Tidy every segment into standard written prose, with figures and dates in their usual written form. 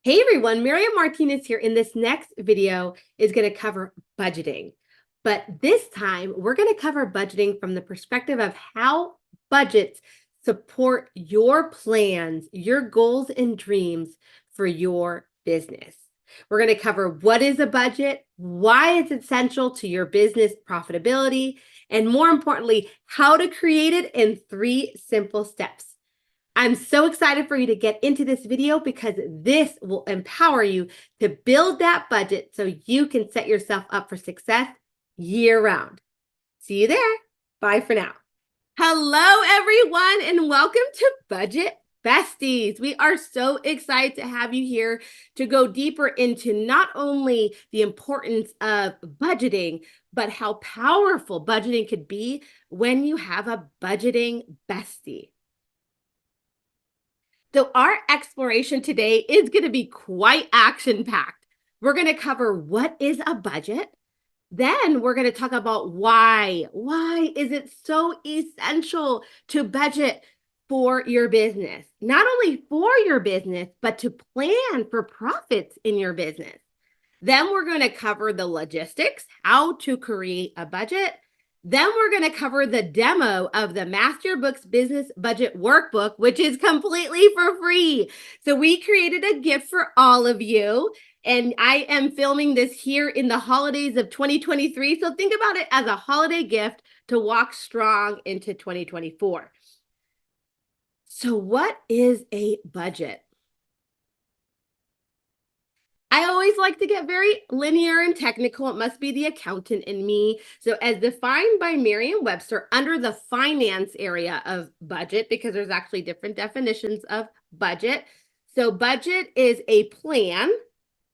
Hey everyone, Miriam Martinez here. In this next video is going to cover budgeting. But this time we're going to cover budgeting from the perspective of how budgets support your plans, your goals and dreams for your business. We're going to cover what is a budget, why it's essential to your business profitability, and more importantly, how to create it in 3 simple steps. I'm so excited for you to get into this video because this will empower you to build that budget so you can set yourself up for success year round. See you there. Bye for now. Hello, everyone, and welcome to Budget Besties. We are so excited to have you here to go deeper into not only the importance of budgeting, but how powerful budgeting could be when you have a budgeting bestie. So our exploration today is going to be quite action-packed. We're going to cover what is a budget. Then we're going to talk about why. Why is it so essential to budget for your business? Not only for your business, but to plan for profits in your business. Then we're going to cover the logistics, how to create a budget. Then we're going to cover the demo of the Master Books Business Budget Workbook, which is completely for free. So we created a gift for all of you. And I am filming this here in the holidays of 2023. So think about it as a holiday gift to walk strong into 2024. So what is a budget? I always like to get very linear and technical. It must be the accountant in me. So as defined by Merriam-Webster under the finance area of budget, because there's actually different definitions of budget. So budget is a plan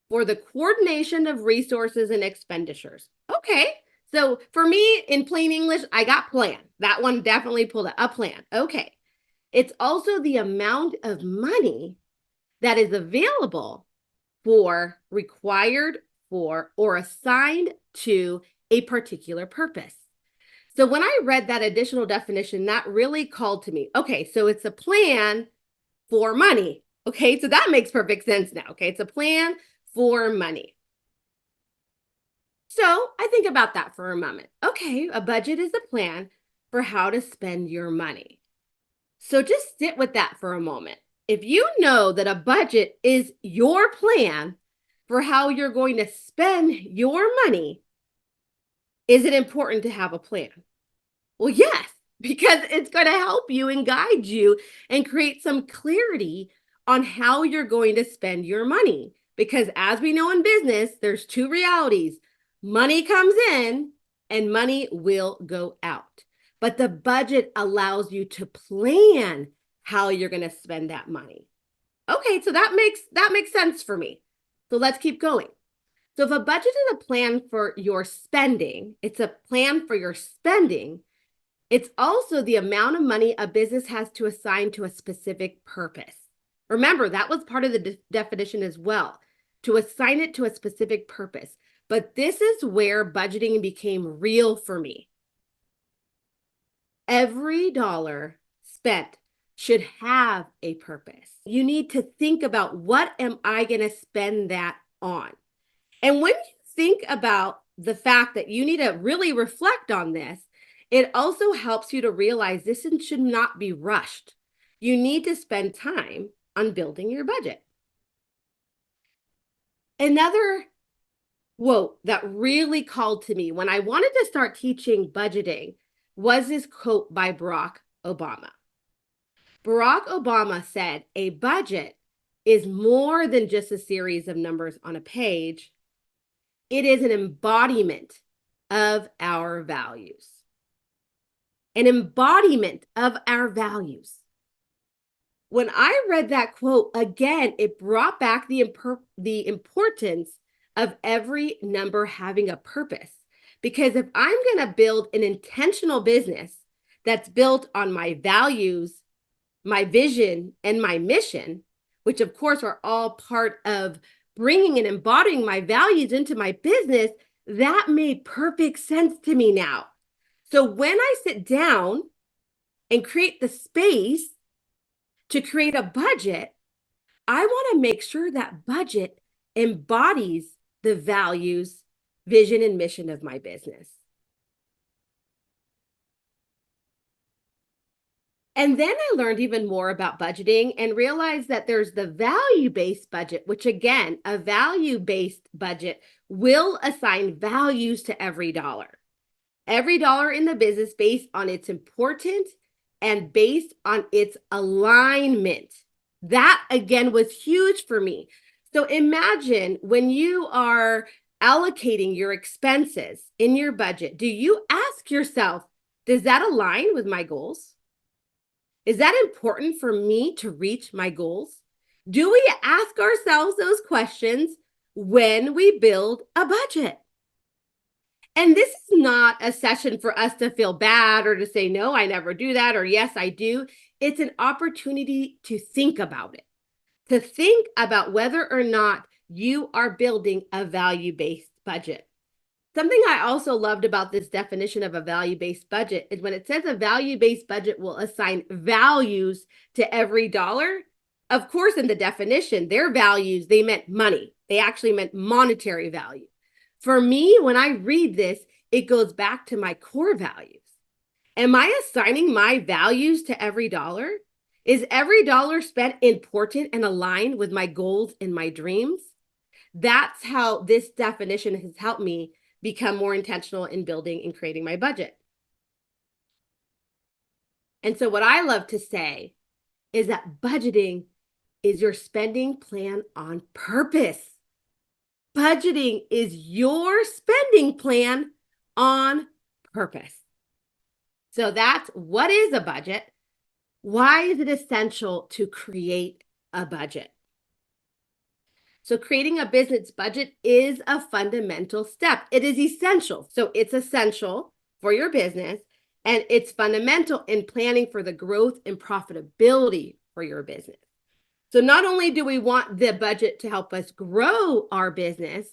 for the coordination of resources and expenditures. Okay, so for me, in plain English, I got plan. That one definitely pulled a plan. Okay, it's also the amount of money that is available for, required for, or assigned to a particular purpose. So when I read that additional definition, that really called to me. Okay, so it's a plan for money. Okay, so that makes perfect sense now. Okay, it's a plan for money. So I think about that for a moment. Okay, a budget is a plan for how to spend your money. So just sit with that for a moment. If you know that a budget is your plan for how you're going to spend your money, is it important to have a plan? Well, yes, because it's going to help you and guide you and create some clarity on how you're going to spend your money. Because as we know in business, there's 2 realities. Money comes in and money will go out. But the budget allows you to plan how you're going to spend that money. Okay, so that makes sense for me. So let's keep going. So if a budget is a plan for your spending, it's a plan for your spending. It's also the amount of money a business has to assign to a specific purpose. Remember, that was part of the definition as well, to assign it to a specific purpose. But this is where budgeting became real for me. Every dollar spent should have a purpose. You need to think about, what am I going to spend that on? And when you think about the fact that you need to really reflect on this, it also helps you to realize this should not be rushed. You need to spend time on building your budget. Another quote that really called to me when I wanted to start teaching budgeting was this quote by Barack Obama. Barack Obama said, "A budget is more than just a series of numbers on a page. It is an embodiment of our values." An embodiment of our values. When I read that quote, again, it brought back the importance of every number having a purpose. Because if I'm going to build an intentional business that's built on my values, my vision, and my mission, which of course are all part of bringing and embodying my values into my business, that made perfect sense to me now. So when I sit down and create the space to create a budget, I want to make sure that budget embodies the values, vision, and mission of my business. And then I learned even more about budgeting and realized that there's the value-based budget, which again, a value-based budget will assign values to every dollar. Every dollar in the business based on its importance and based on its alignment. That again was huge for me. So imagine when you are allocating your expenses in your budget, do you ask yourself, does that align with my goals? Is that important for me to reach my goals? Do we ask ourselves those questions when we build a budget? And this is not a session for us to feel bad or to say, no, I never do that, or yes, I do. It's an opportunity to think about it, to think about whether or not you are building a value-based budget. Something I also loved about this definition of a value-based budget is when it says a value-based budget will assign values to every dollar. Of course, in the definition, their values, they meant money. They actually meant monetary value. For me, when I read this, it goes back to my core values. Am I assigning my values to every dollar? Is every dollar spent important and aligned with my goals and my dreams? That's how this definition has helped me become more intentional in building and creating my budget. And so what I love to say is that budgeting is your spending plan on purpose. Budgeting is your spending plan on purpose. So that's what is a budget? Why is it essential to create a budget? So creating a business budget is a fundamental step. It is essential. So it's essential for your business, and it's fundamental in planning for the growth and profitability for your business. So not only do we want the budget to help us grow our business,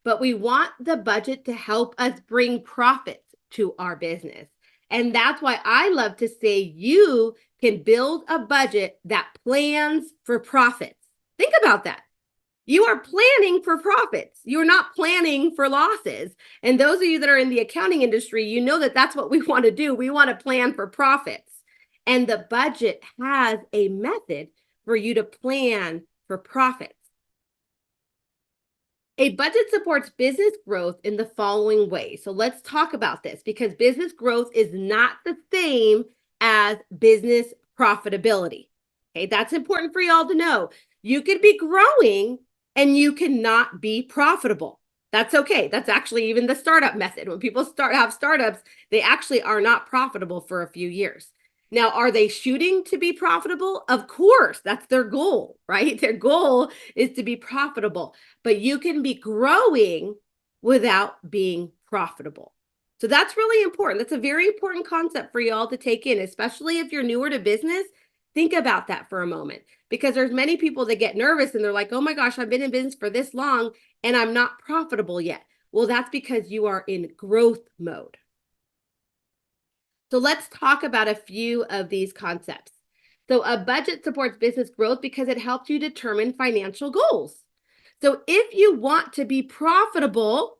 but we want the budget to help us bring profits to our business. And that's why I love to say you can build a budget that plans for profits. Think about that. You are planning for profits. You're not planning for losses. And those of you that are in the accounting industry, you know that that's what we want to do. We want to plan for profits. And the budget has a method for you to plan for profits. A budget supports business growth in the following way. So let's talk about this, because business growth is not the same as business profitability. Okay, that's important for y'all to know. You could be growing and you cannot be profitable. That's okay. That's actually even the startup method. When people have startups, they actually are not profitable for a few years. Now, are they shooting to be profitable? Of course, that's their goal, right? Their goal is to be profitable, but you can be growing without being profitable. So that's really important. That's a very important concept for y'all to take in, especially if you're newer to business. Think about that for a moment, because there's many people that get nervous and they're like, oh my gosh, I've been in business for this long and I'm not profitable yet. Well, that's because you are in growth mode. So let's talk about a few of these concepts. So a budget supports business growth because it helps you determine financial goals. So if you want to be profitable,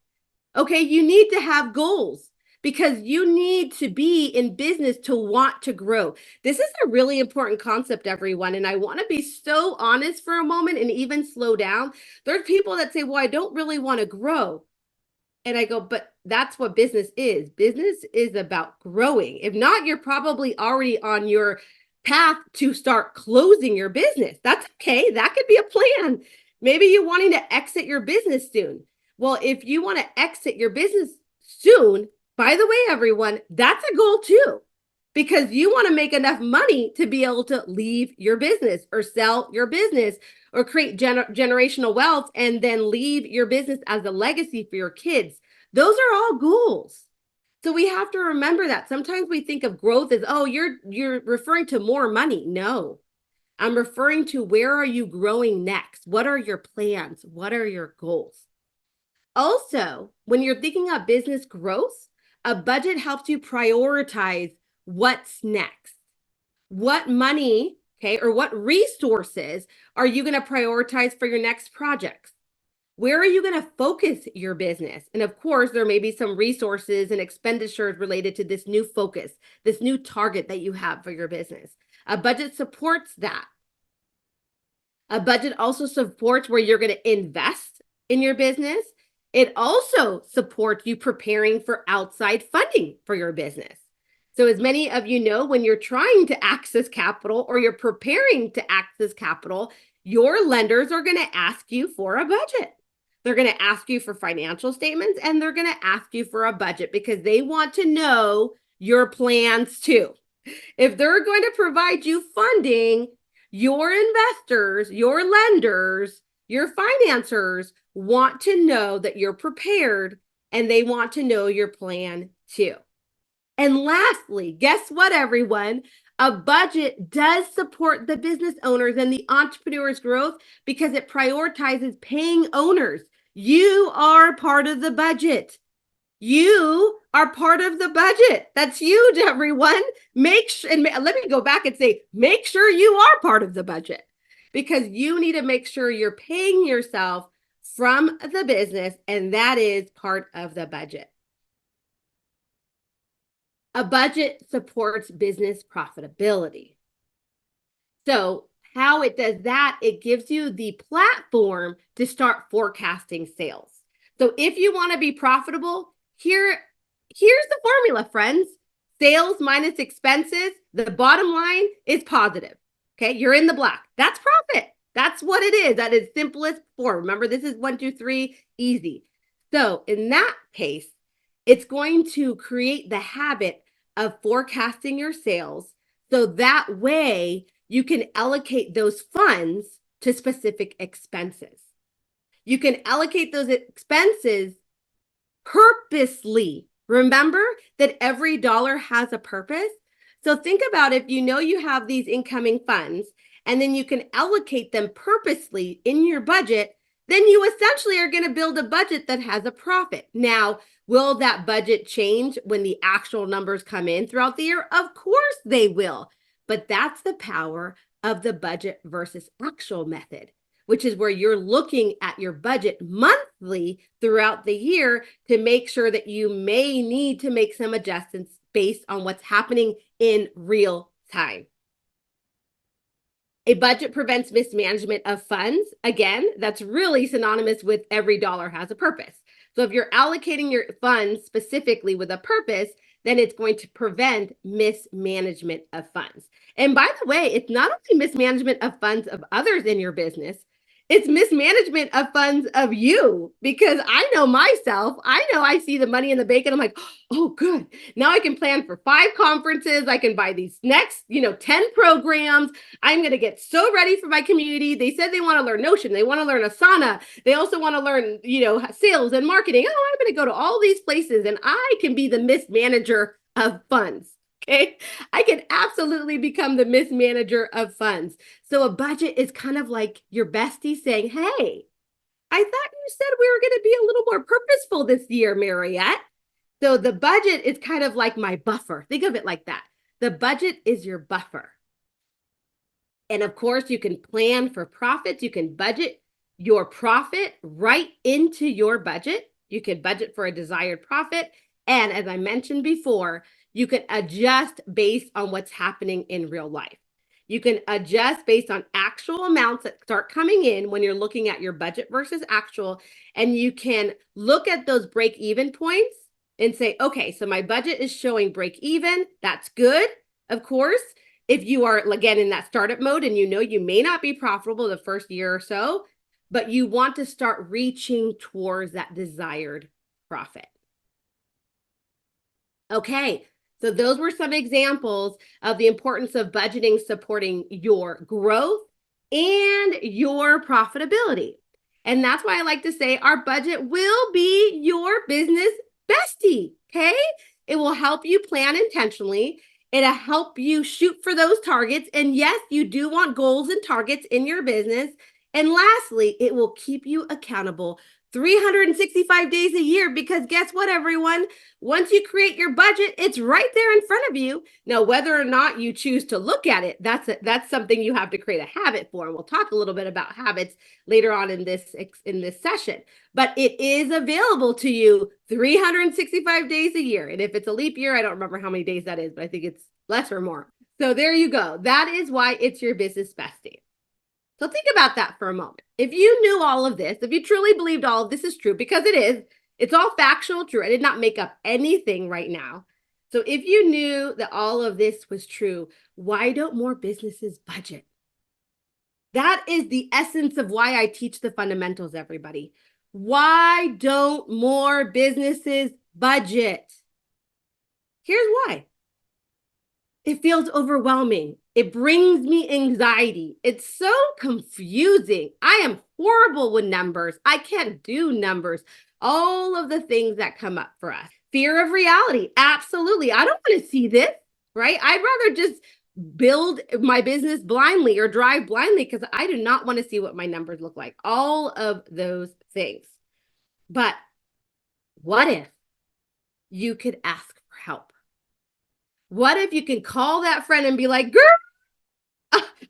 okay, you need to have goals, because you need to be in business to want to grow. This is a really important concept, everyone. And I want to be so honest for a moment and even slow down. There's people that say, well, I don't really want to grow. And I go, but that's what business is. Business is about growing. If not, you're probably already on your path to start closing your business. That's okay. That could be a plan. Maybe you're wanting to exit your business soon. Well, if you want to exit your business soon, by the way, everyone, that's a goal too, because you want to make enough money to be able to leave your business or sell your business or create generational wealth and then leave your business as a legacy for your kids. Those are all goals. So we have to remember that. Sometimes we think of growth as, oh, you're referring to more money. No, I'm referring to, where are you growing next? What are your plans? What are your goals? Also, when you're thinking of business growth, a budget helps you prioritize what's next. What money Okay, or what resources are you going to prioritize for your next projects? Where are you going to focus your business? And of course, there may be some resources and expenditures related to this new focus, this new target that you have for your business. A budget supports that. A budget also supports where you're going to invest in your business. It also supports you preparing for outside funding for your business. So as many of you know, when you're trying to access capital or you're preparing to access capital, your lenders are going to ask you for a budget. They're going to ask you for financial statements and they're going to ask you for a budget because they want to know your plans too. If they're going to provide you funding, your investors, your lenders, your financiers want to know that you're prepared and they want to know your plan too. And lastly, guess what, everyone? A budget does support the business owners and the entrepreneur's growth because it prioritizes paying owners. You are part of the budget. You are part of the budget. That's huge, everyone. And let me go back and say, make sure you are part of the budget because you need to make sure you're paying yourself from the business, and that is part of the budget. A budget supports business profitability. So how it does that, it gives you the platform to start forecasting sales. So if you want to be profitable, here's the formula, friends. Sales minus expenses, the bottom line is positive. Okay, you're in the black. That's profit. That's what it is. That is simplest form. Remember, this is 1, 2, 3, easy. So in that case, it's going to create the habit of forecasting your sales. So that way you can allocate those funds to specific expenses. You can allocate those expenses purposely. Remember that every dollar has a purpose. So think about if you know you have these incoming funds and then you can allocate them purposely in your budget, then you essentially are going to build a budget that has a profit. Now, will that budget change when the actual numbers come in throughout the year? Of course they will. But that's the power of the budget versus actual method, which is where you're looking at your budget monthly throughout the year to make sure that you may need to make some adjustments based on what's happening in real time. A budget prevents mismanagement of funds. Again, that's really synonymous with every dollar has a purpose. So if you're allocating your funds specifically with a purpose, then it's going to prevent mismanagement of funds. And by the way, it's not only mismanagement of funds of others in your business, it's mismanagement of funds of you, because I know myself. I know I see the money in the bank and I'm like, oh, good. Now I can plan for 5 conferences. I can buy these next, 10 programs. I'm going to get so ready for my community. They said they want to learn Notion. They want to learn Asana. They also want to learn, sales and marketing. Oh, I'm going to go to all these places and I can be the mismanager of funds. Okay, I can absolutely become the mismanager of funds. So a budget is kind of like your bestie saying, hey, I thought you said we were going to be a little more purposeful this year, Mariette. So the budget is kind of like my buffer. Think of it like that. The budget is your buffer. And of course, you can plan for profits. You can budget your profit right into your budget. You can budget for a desired profit. And as I mentioned before, you can adjust based on what's happening in real life. You can adjust based on actual amounts that start coming in when you're looking at your budget versus actual. And you can look at those break-even points and say, okay, so my budget is showing break-even. That's good. Of course, if you are, again, in that startup mode and you may not be profitable the first year or so, but you want to start reaching towards that desired profit. Okay. So those were some examples of the importance of budgeting supporting your growth and your profitability. And that's why I like to say our budget will be your business bestie, okay? It will help you plan intentionally. It'll help you shoot for those targets. And yes, you do want goals and targets in your business. And lastly, it will keep you accountable 365 days a year, because guess what, everyone? Once you create your budget, it's right there in front of you. Now, whether or not you choose to look at it, that's something you have to create a habit for. And we'll talk a little bit about habits later on in this session. But it is available to you 365 days a year. And if it's a leap year, I don't remember how many days that is, but I think it's less or more. So there you go. That is why it's your business bestie. So think about that for a moment. If you knew all of this, if you truly believed all of this is true, because it is, it's all factual true. I did not make up anything right now. So if you knew that all of this was true, why don't more businesses budget? That is the essence of why I teach the fundamentals, everybody. Why don't more businesses budget? Here's why. It feels overwhelming. It brings me anxiety. It's so confusing. I am horrible with numbers. I can't do numbers. All of the things that come up for us. Fear of reality. Absolutely. I don't want to see this, right? I'd rather just build my business blindly or drive blindly, because I do not want to see what my numbers look like. All of those things. But what if you could ask for help? What if you can call that friend and be like, girl,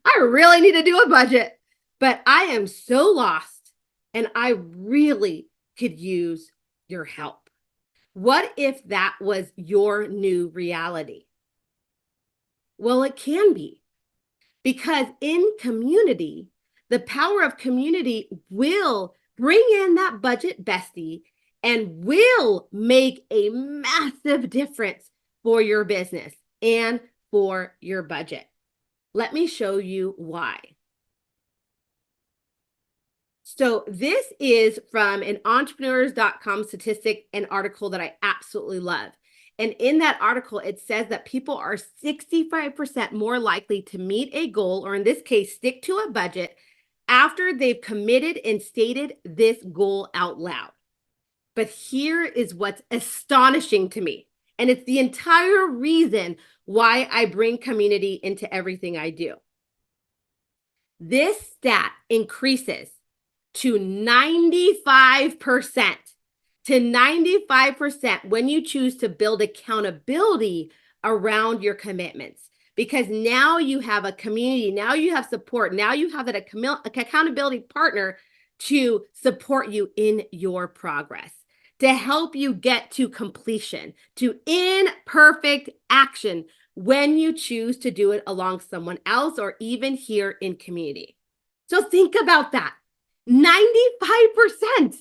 I really need to do a budget, but I am so lost and I really could use your help. What if that was your new reality? Well, it can be, because in community, the power of community will bring in that budget bestie and will make a massive difference for your business and for your budget. Let me show you why. So this is from an entrepreneurs.com statistic, an article that I absolutely love. And in that article, it says that people are 65% more likely to meet a goal, or in this case, stick to a budget, after they've committed and stated this goal out loud. But here is what's astonishing to me. And it's the entire reason why I bring community into everything I do. This stat increases to 95%. To 95% when you choose to build accountability around your commitments. Because now you have a community, now you have support, now you have an accountability partner to support you in your progress, to help you get to completion, to imperfect action when you choose to do it along someone else or even here in community. So think about that. 95%.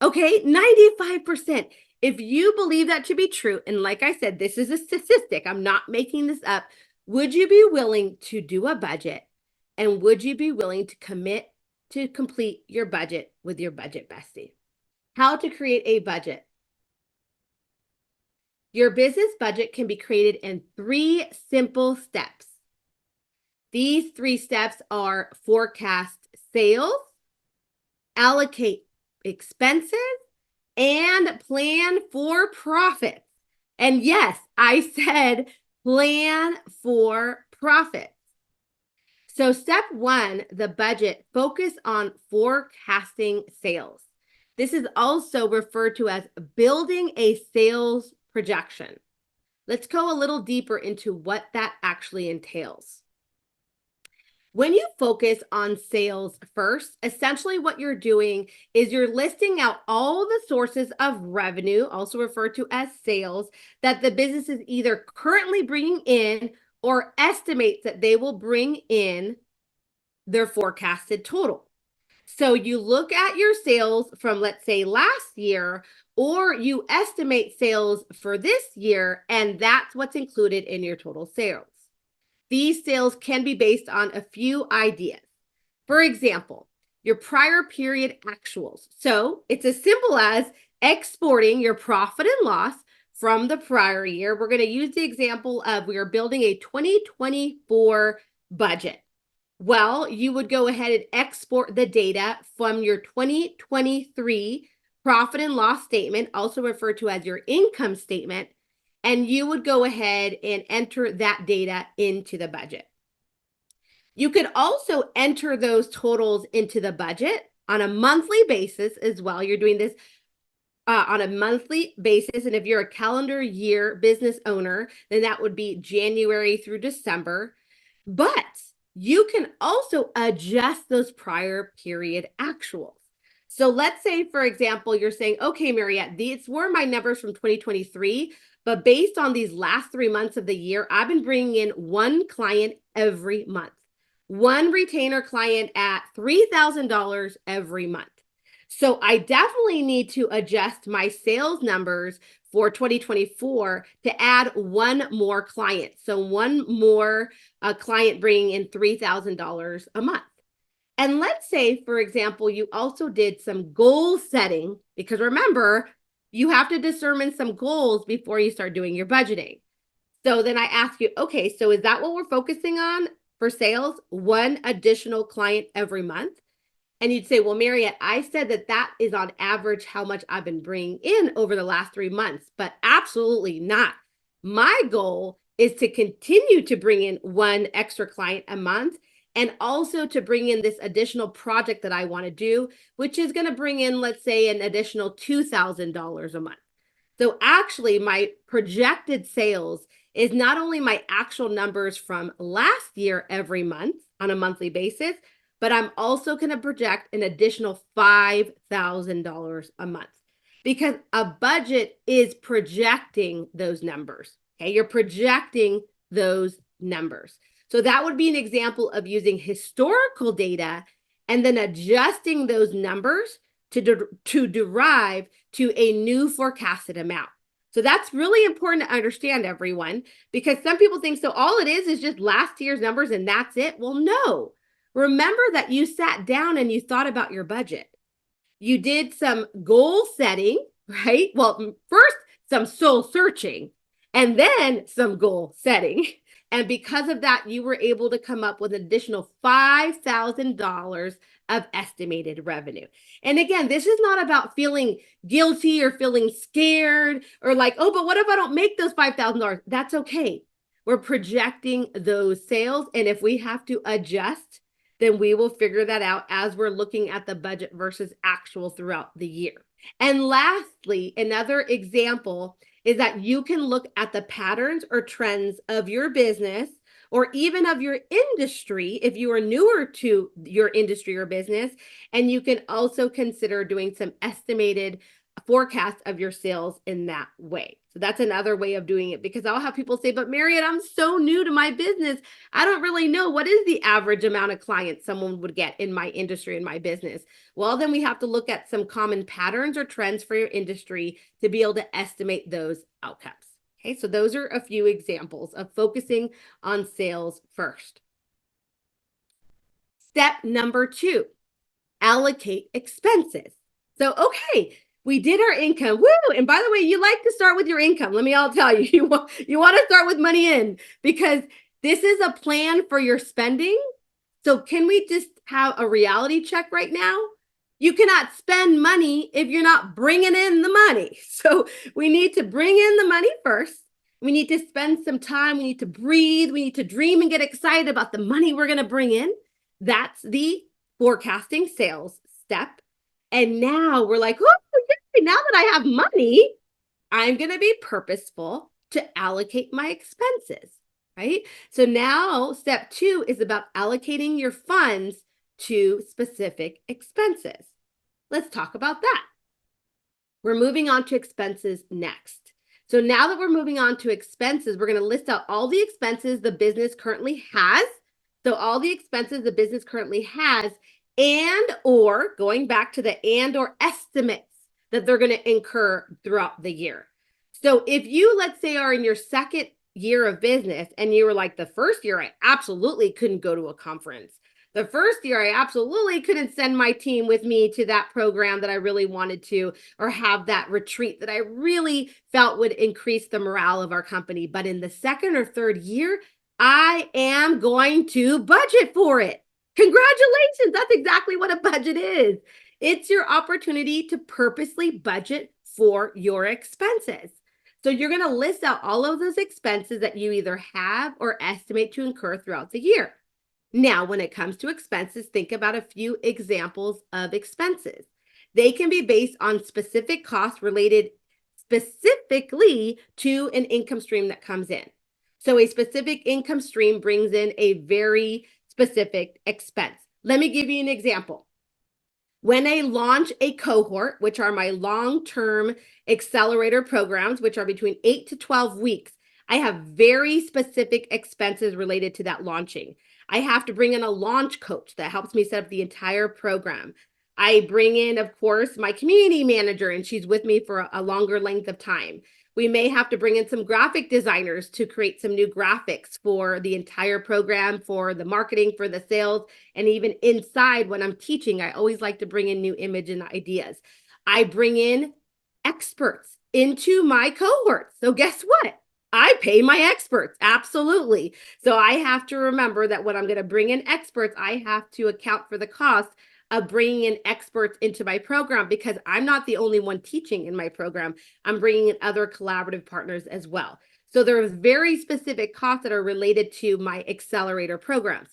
Okay, 95%. If you believe that to be true, and like I said, this is a statistic, I'm not making this up, would you be willing to do a budget? And would you be willing to commit to complete your budget with your budget bestie? How to create a budget. Your business budget can be created in 3 simple steps. These 3 steps are forecast sales, allocate expenses, and plan for profits. And yes, I said plan for profits. So step 1, the budget, focus on forecasting sales. This is also referred to as building a sales projection. Let's go a little deeper into what that actually entails. When you focus on sales first, essentially what you're doing is you're listing out all the sources of revenue, also referred to as sales, that the business is either currently bringing in or estimates that they will bring in their forecasted total. So you look at your sales from, let's say, last year, or you estimate sales for this year, and that's what's included in your total sales. These sales can be based on a few ideas. For example, your prior period actuals. So it's as simple as exporting your profit and loss from the prior year. We're going to use the example of we are building a 2024 budget. Well, you would go ahead and export the data from your 2023 profit and loss statement, also referred to as your income statement, and you would go ahead and enter that data into the budget. You could also enter those totals into the budget on a monthly basis as well. You're doing this on a monthly basis. And if you're a calendar year business owner, then that would be January through December. But you can also adjust those prior period actuals. So let's say, for example, you're saying, okay, Mariette, these were my numbers from 2023, but based on these last 3 months of the year, I've been bringing in one client every month, one retainer client at $3,000 every month. So I definitely need to adjust my sales numbers for 2024 to add one more client. So one more client bringing in $3,000 a month. And let's say, for example, you also did some goal setting, because remember, you have to determine some goals before you start doing your budgeting. So then I ask you, okay, so is that what we're focusing on for sales? One additional client every month? And you'd say, well, Mariette, I said that is on average how much I've been bringing in over the last 3 months, but absolutely not. My goal is to continue to bring in one extra client a month, and also to bring in this additional project that I want to do, which is going to bring in, let's say, an additional $2,000 a month. So actually, my projected sales is not only my actual numbers from last year every month on a monthly basis, but I'm also going to project an additional $5,000 a month, because a budget is projecting those numbers. Okay, you're projecting those numbers. So that would be an example of using historical data and then adjusting those numbers to derive to a new forecasted amount. So that's really important to understand, everyone, because some people think, so all it is just last year's numbers and that's it. Well, no. Remember that you sat down and you thought about your budget. You did some goal setting, right? Well, first some soul searching and then some goal setting. And because of that, you were able to come up with an additional $5,000 of estimated revenue. And again, this is not about feeling guilty or feeling scared or like, oh, but what if I don't make those $5,000? That's okay. We're projecting those sales. And if we have to adjust, then we will figure that out as we're looking at the budget versus actual throughout the year. And lastly, another example is that you can look at the patterns or trends of your business or even of your industry if you are newer to your industry or business. And you can also consider doing some estimated forecast of your sales in that way. So that's another way of doing it, because I'll have people say, but Mariette, I'm so new to my business. I don't really know what is the average amount of clients someone would get in my industry, in my business. Well, then we have to look at some common patterns or trends for your industry to be able to estimate those outcomes. Okay, so those are a few examples of focusing on sales first. Step number 2, allocate expenses. So, okay, we did our income. Woo! And by the way, you like to start with your income. Let me all tell you, you want to start with money in, because this is a plan for your spending. So can we just have a reality check right now? You cannot spend money if you're not bringing in the money. So we need to bring in the money first. We need to spend some time. We need to breathe. We need to dream and get excited about the money we're going to bring in. That's the forecasting sales step. And now we're like, oh, now that I have money, I'm going to be purposeful to allocate my expenses, right? So now step 2 is about allocating your funds to specific expenses. Let's talk about that. We're moving on to expenses next. So now that we're moving on to expenses, we're going to list out all the expenses the business currently has. So all the expenses the business currently has, and or going back to the and or estimates that they're going to incur throughout the year. So if you, let's say, are in your second year of business and you were like, the first year I absolutely couldn't go to a conference. The first year I absolutely couldn't send my team with me to that program that I really wanted to, or have that retreat that I really felt would increase the morale of our company. But in the second or third year, I am going to budget for it. Congratulations. That's exactly what a budget is. It's your opportunity to purposely budget for your expenses. So you're going to list out all of those expenses that you either have or estimate to incur throughout the year. Now, when it comes to expenses, think about a few examples of expenses. They can be based on specific costs related specifically to an income stream that comes in. So a specific income stream brings in a very specific expense. Let me give you an example. When I launch a cohort, which are my long-term accelerator programs, which are between 8 to 12 weeks, I have very specific expenses related to that launching. I have to bring in a launch coach that helps me set up the entire program. I bring in, of course, my community manager, and she's with me for a longer length of time. We may have to bring in some graphic designers to create some new graphics for the entire program, for the marketing, for the sales, and even inside when I'm teaching, I always like to bring in new image and ideas. I bring in experts into my cohorts. So guess what? I pay my experts. Absolutely. So I have to remember that when I'm going to bring in experts, I have to account for the cost of bringing in experts into my program, because I'm not the only one teaching in my program. I'm bringing in other collaborative partners as well. So there are very specific costs that are related to my accelerator programs.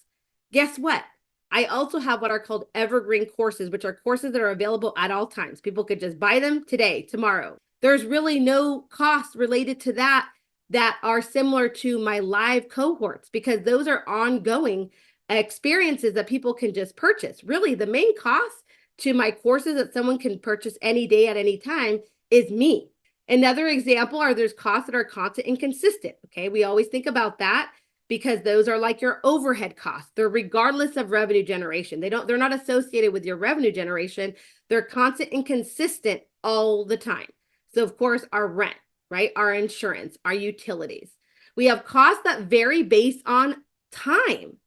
Guess what? I also have what are called evergreen courses, which are courses that are available at all times. People could just buy them today, tomorrow. There's really no cost related to that are similar to my live cohorts, because those are ongoing experiences that people can just purchase. Really, the main cost to my courses that someone can purchase any day at any time is me. Another example are there's costs that are constant and consistent. Okay, we always think about that because those are like your overhead costs. They're regardless of revenue generation. They're not associated with your revenue generation. They're constant and consistent all the time. So of course, our rent, right? Our insurance, our utilities. We have costs that vary based on time.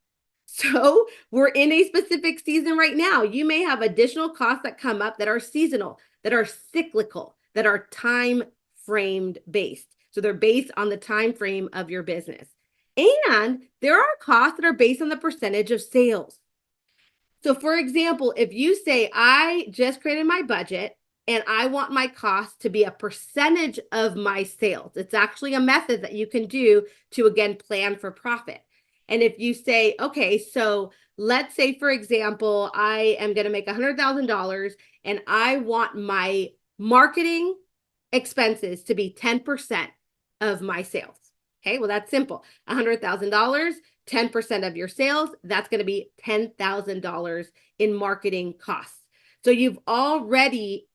So we're in a specific season right now. You may have additional costs that come up that are seasonal, that are cyclical, that are time framed based. So they're based on the time frame of your business. And there are costs that are based on the percentage of sales. So for example, if you say, I just created my budget and I want my cost to be a percentage of my sales. It's actually a method that you can do to, again, plan for profit. And if you say, okay, so let's say, for example, I am going to make $100,000 and I want my marketing expenses to be 10% of my sales. Okay, well, that's simple. $100,000, 10% of your sales, that's going to be $10,000 in marketing costs. So you've already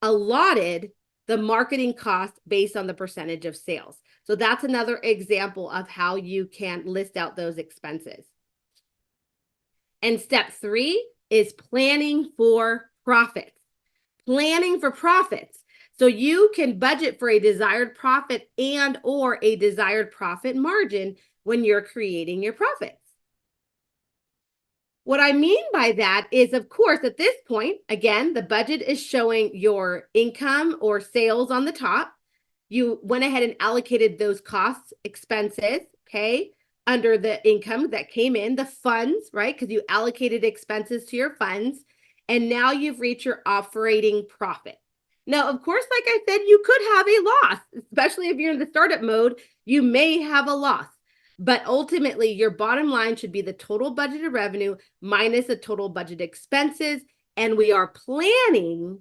allotted the marketing cost based on the percentage of sales. So that's another example of how you can list out those expenses. And step 3 is planning for profits. Planning for profits. So you can budget for a desired profit and or a desired profit margin when you're creating your profits. What I mean by that is, of course, at this point, again, the budget is showing your income or sales on the top. You went ahead and allocated those costs, expenses, okay, under the income that came in, the funds, right? Because you allocated expenses to your funds. And now you've reached your operating profit. Now, of course, like I said, you could have a loss, especially if you're in the startup mode, you may have a loss. But ultimately, your bottom line should be the total budgeted revenue minus the total budget expenses. And we are planning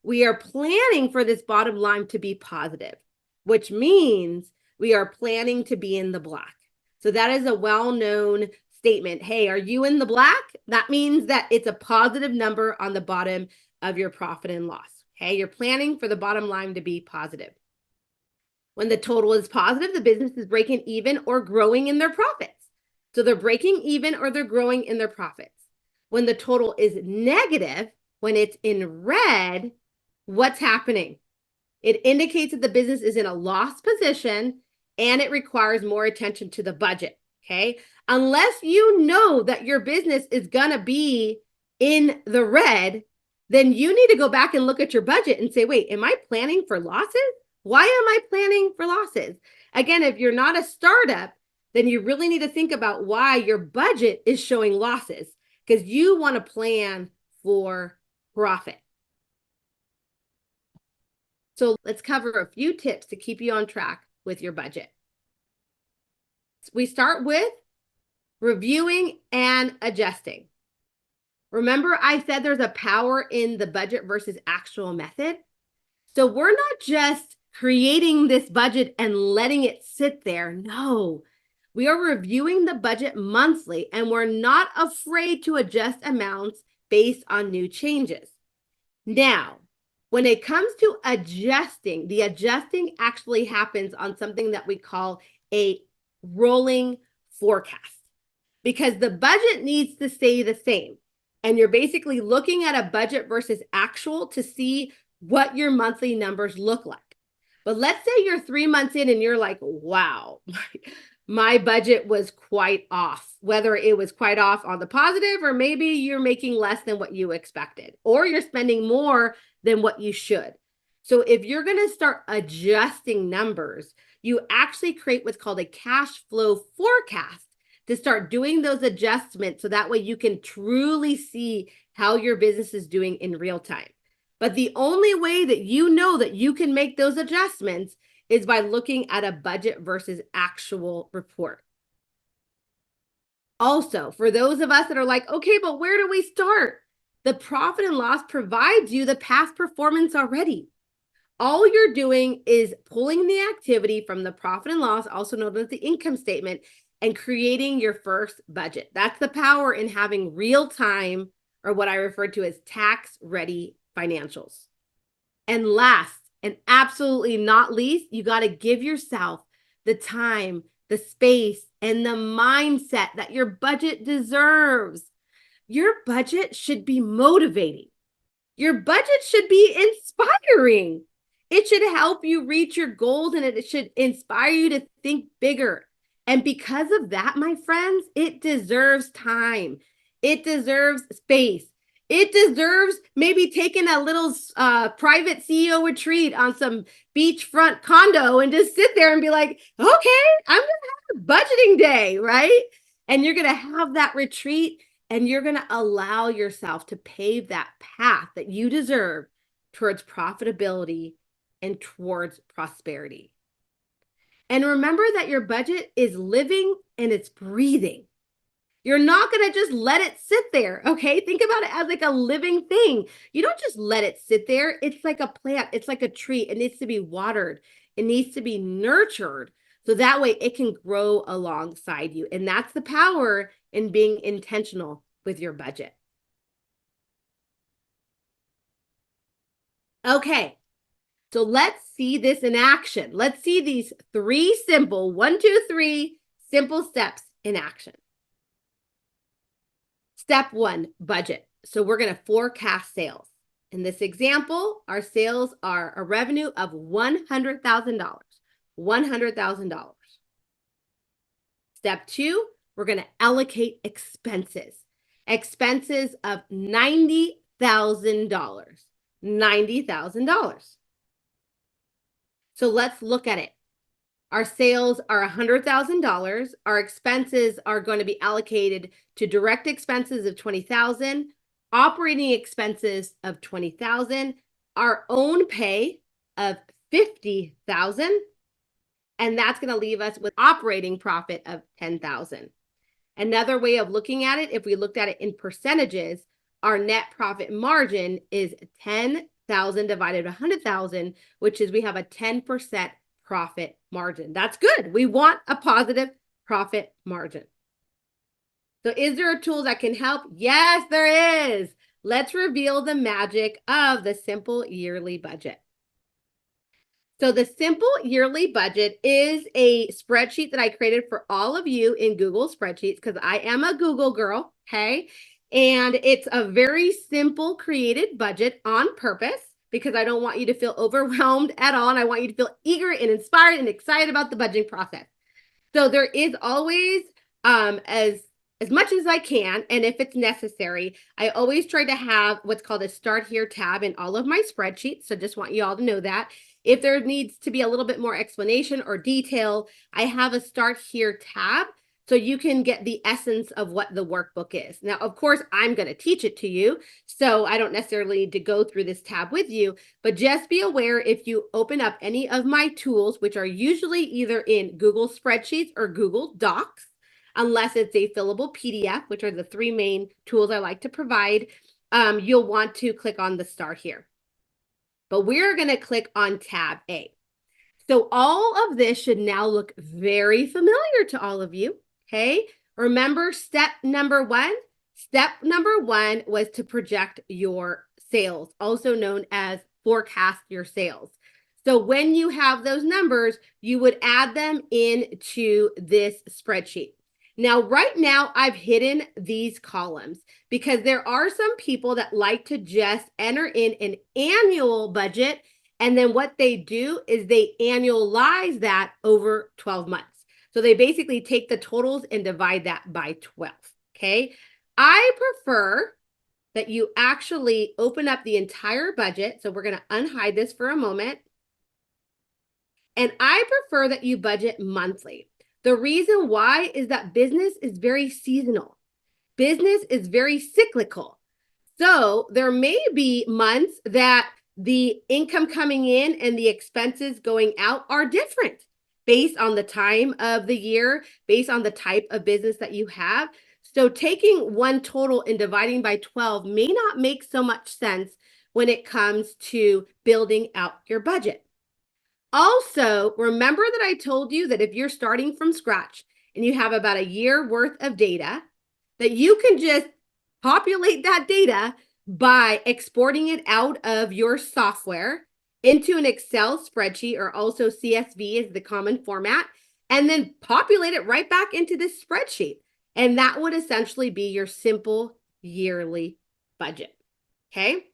for this bottom line to be positive, which means we are planning to be in the black. So that is a well-known statement. Hey, are you in the black? That means that it's a positive number on the bottom of your profit and loss. Okay, you're planning for the bottom line to be positive. When the total is positive, the business is breaking even or growing in their profits. So they're breaking even or they're growing in their profits. When the total is negative, when it's in red, what's happening? It indicates that the business is in a loss position and it requires more attention to the budget, okay? Unless you know that your business is going to be in the red, then you need to go back and look at your budget and say, wait, am I planning for losses? Why am I planning for losses? Again, if you're not a startup, then you really need to think about why your budget is showing losses, because you want to plan for profit. So let's cover a few tips to keep you on track with your budget. We start with reviewing and adjusting. Remember, I said there's a power in the budget versus actual method. So we're not just creating this budget and letting it sit there. No, we are reviewing the budget monthly, and we're not afraid to adjust amounts based on new changes. Now, when it comes to adjusting, the adjusting actually happens on something that we call a rolling forecast, because the budget needs to stay the same. And you're basically looking at a budget versus actual to see what your monthly numbers look like. But let's say you're 3 months in and you're like, wow, my budget was quite off, whether it was quite off on the positive, or maybe you're making less than what you expected, or you're spending more than what you should. So if you're going to start adjusting numbers, you actually create what's called a cash flow forecast to start doing those adjustments, so that way you can truly see how your business is doing in real time. But the only way that you know that you can make those adjustments is by looking at a budget versus actual report. Also, for those of us that are like, okay, but where do we start? The profit and loss provides you the past performance already. All you're doing is pulling the activity from the profit and loss, also known as the income statement, and creating your first budget. That's the power in having real time, or what I refer to as tax ready financials. And last and absolutely not least, you got to give yourself the time, the space, and the mindset that your budget deserves. Your budget should be motivating. Your budget should be inspiring. It should help you reach your goals, and it should inspire you to think bigger. And because of that, my friends, it deserves time. It deserves space. It deserves maybe taking a little private CEO retreat on some beachfront condo and just sit there and be like, okay, I'm going to have a budgeting day, right? And you're going to have that retreat, and you're going to allow yourself to pave that path that you deserve towards profitability and towards prosperity. And remember that your budget is living and it's breathing. You're not going to just let it sit there, okay? Think about it as like a living thing. You don't just let it sit there. It's like a plant. It's like a tree. It needs to be watered. It needs to be nurtured, so that way it can grow alongside you. And that's the power in being intentional with your budget. Okay, so let's see this in action. Let's see these 3 simple, 1, 2, 3 simple steps in action. Step 1, budget. So we're going to forecast sales. In this example, our sales are a revenue of $100,000. $100,000. Step 2, we're going to allocate expenses. Expenses of $90,000. $90,000. So let's look at it. Our sales are $100,000. Our expenses are going to be allocated to direct expenses of $20,000, operating expenses of $20,000, our own pay of $50,000, and that's going to leave us with operating profit of $10,000. Another way of looking at it, if we looked at it in percentages, our net profit margin is $10,000 divided by $100,000, which is we have a 10% profit margin. That's good. We want a positive profit margin. So is there a tool that can help? Yes, there is. Let's reveal the magic of the simple yearly budget. So the simple yearly budget is a spreadsheet that I created for all of you in Google Spreadsheets, because I am a Google girl, okay? And it's a very simple created budget on purpose, because I don't want you to feel overwhelmed at all. And I want you to feel eager and inspired and excited about the budgeting process. So there is always, as much as I can, and if it's necessary, I always try to have what's called a Start Here tab in all of my spreadsheets. So just want you all to know that. If there needs to be a little bit more explanation or detail, I have a Start Here tab, so you can get the essence of what the workbook is. Now, of course, I'm going to teach it to you, so I don't necessarily need to go through this tab with you, but just be aware if you open up any of my tools, which are usually either in Google Spreadsheets or Google Docs, unless it's a fillable PDF, which are the three main tools I like to provide. You'll want to click on the star here. But we're going to click on tab A. So all of this should now look very familiar to all of you, okay? Remember step number one? Step number one was to project your sales, also known as forecast your sales. So when you have those numbers, you would add them into this spreadsheet. Now, right now, I've hidden these columns because there are some people that like to just enter in an annual budget, and then what they do is they annualize that over 12 months. So they basically take the totals and divide that by 12, okay? I prefer that you actually open up the entire budget. So we're going to unhide this for a moment. And I prefer that you budget monthly. The reason why is that business is very seasonal. Business is very cyclical. So there may be months that the income coming in and the expenses going out are different based on the time of the year, based on the type of business that you have. So taking one total and dividing by 12 may not make so much sense when it comes to building out your budget. Also, remember that I told you that if you're starting from scratch and you have about a year worth of data, that you can just populate that data by exporting it out of your software into an Excel spreadsheet, or also CSV is the common format, and then populate it right back into this spreadsheet. And that would essentially be your simple yearly budget, okay?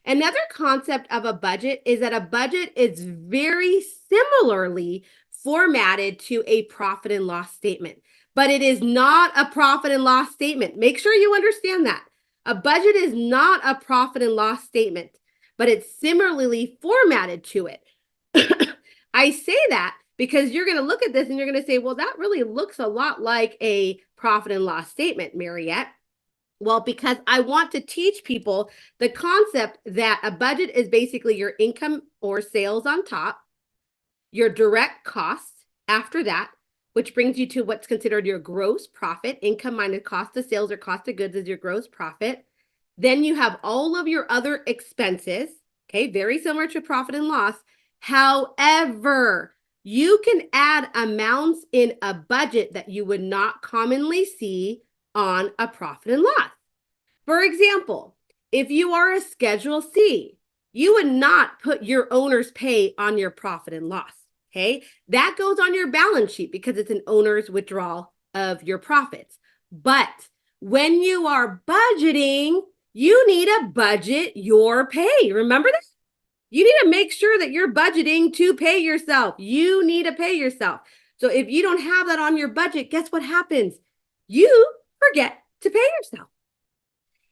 Another concept of a budget is that a budget is very similarly formatted to a profit and loss statement, but it is not a profit and loss statement. Make sure you understand that. A budget is not a profit and loss statement, but it's similarly formatted to it. I say that because you're going to look at this and you're going to say, well, that really looks a lot like a profit and loss statement, Mariette. Well, because I want to teach people the concept that a budget is basically your income or sales on top, your direct costs after that, which brings you to what's considered your gross profit. Income minus cost of sales or cost of goods is your gross profit. Then you have all of your other expenses, okay, very similar to profit and loss. However, you can add amounts in a budget that you would not commonly see on a profit and loss. For example, if you are a Schedule C, you would not put your owner's pay on your profit and loss, okay? That goes on your balance sheet because it's an owner's withdrawal of your profits. But when you are budgeting, you need to budget your pay. Remember this? You need to make sure that you're budgeting to pay yourself. You need to pay yourself. So if you don't have that on your budget, guess what happens? You forget to pay yourself.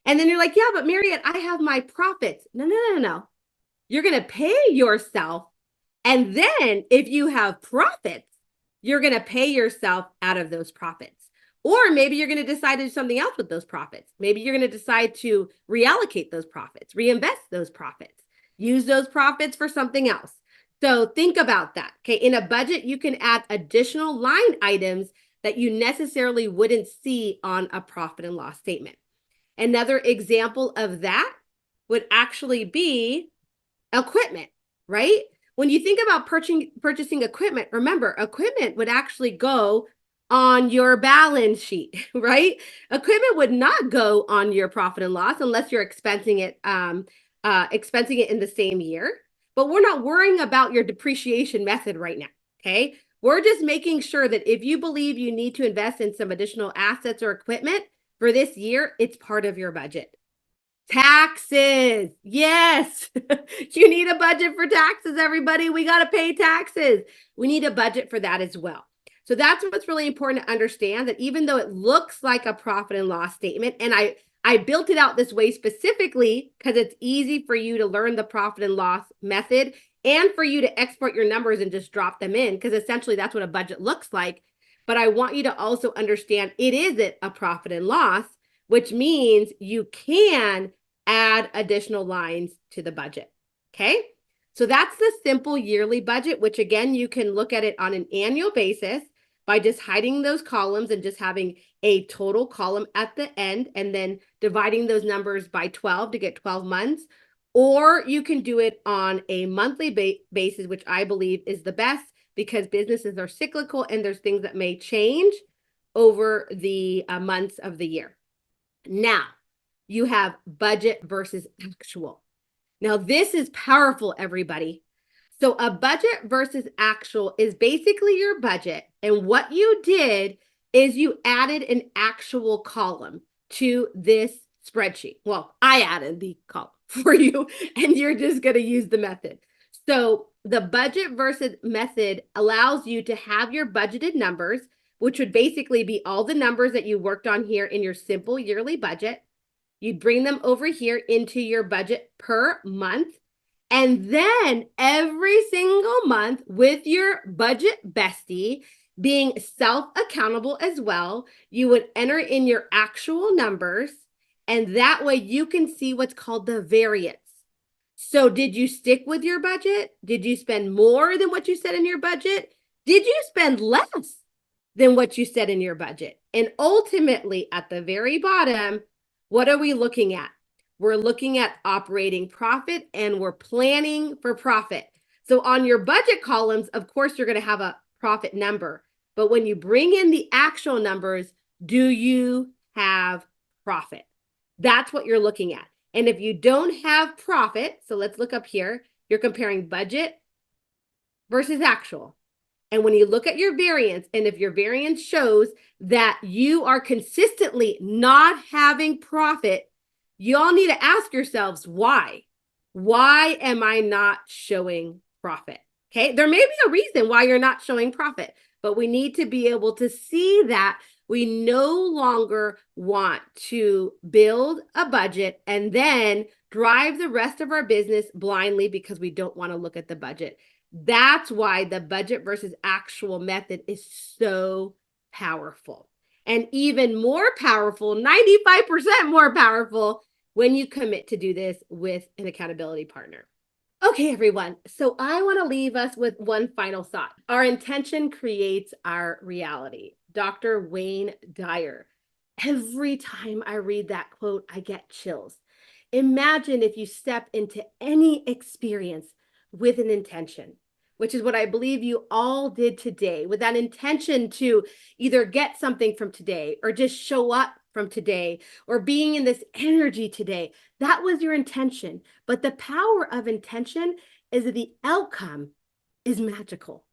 And then you're like, yeah, but Mariette, I have my profits. No. You're going to pay yourself. And then if you have profits, you're going to pay yourself out of those profits. Or maybe you're going to decide to do something else with those profits. Maybe you're going to decide to reallocate those profits, reinvest those profits, use those profits for something else. So think about that. Okay. In a budget, you can add additional line items that you necessarily wouldn't see on a profit and loss statement. Another example of that would actually be equipment, right? When you think about purchasing equipment, remember, equipment would actually go on your balance sheet, right? Equipment would not go on your profit and loss unless you're expensing it in the same year. But we're not worrying about your depreciation method right now, okay? We're just making sure that if you believe you need to invest in some additional assets or equipment for this year, it's part of your budget. Taxes. Yes. You need a budget for taxes, everybody. We got to pay taxes. We need a budget for that as well. So that's what's really important to understand, that even though it looks like a profit and loss statement, and I built it out this way specifically because it's easy for you to learn the profit and loss method and for you to export your numbers and just drop them in, because essentially that's what a budget looks like. But I want you to also understand it isn't a profit and loss, which means you can add additional lines to the budget. Okay. So that's the simple yearly budget, which again, you can look at it on an annual basis. by just hiding those columns and just having a total column at the end and then dividing those numbers by 12 to get 12 months. Or you can do it on a monthly basis, which I believe is the best because businesses are cyclical and there's things that may change over the months of the year. Now, you have budget versus actual. Now, this is powerful, everybody. So a budget versus actual is basically your budget. And what you did is you added an actual column to this spreadsheet. Well, I added the column for you, and you're just going to use the method. So the budget versus method allows you to have your budgeted numbers, which would basically be all the numbers that you worked on here in your simple yearly budget. You'd bring them over here into your budget per month. And then every single month with your Budget Bestie, being self-accountable as well, you would enter in your actual numbers. And that way you can see what's called the variance. So did you stick with your budget? Did you spend more than what you said in your budget? Did you spend less than what you said in your budget? And ultimately, at the very bottom, what are we looking at? We're looking at operating profit and we're planning for profit. So on your budget columns, of course, you're going to have a profit number. But when you bring in the actual numbers, do you have profit? That's what you're looking at. And if you don't have profit, so let's look up here, you're comparing budget versus actual. And when you look at your variance, and if your variance shows that you are consistently not having profit, you all need to ask yourselves why. Why am I not showing profit? Okay, there may be a reason why you're not showing profit, but we need to be able to see that we no longer want to build a budget and then drive the rest of our business blindly because we don't want to look at the budget. That's why the budget versus actual method is so powerful. And even more powerful, 95% more powerful, when you commit to do this with an accountability partner. Okay, everyone. So I want to leave us with one final thought. Our intention creates our reality. Dr. Wayne Dyer. Every time I read that quote, I get chills. Imagine if you step into any experience with an intention, which is what I believe you all did today, with that intention to either get something from today or just show up from today or being in this energy today. That was your intention. But the power of intention is that the outcome is magical.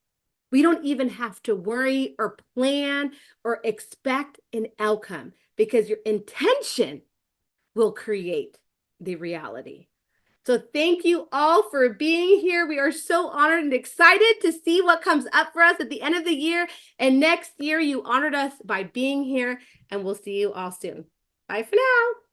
We don't even have to worry or plan or expect an outcome because your intention will create the reality. So thank you all for being here. We are so honored and excited to see what comes up for us at the end of the year. And next year, you honored us by being here, and we'll see you all soon. Bye for now.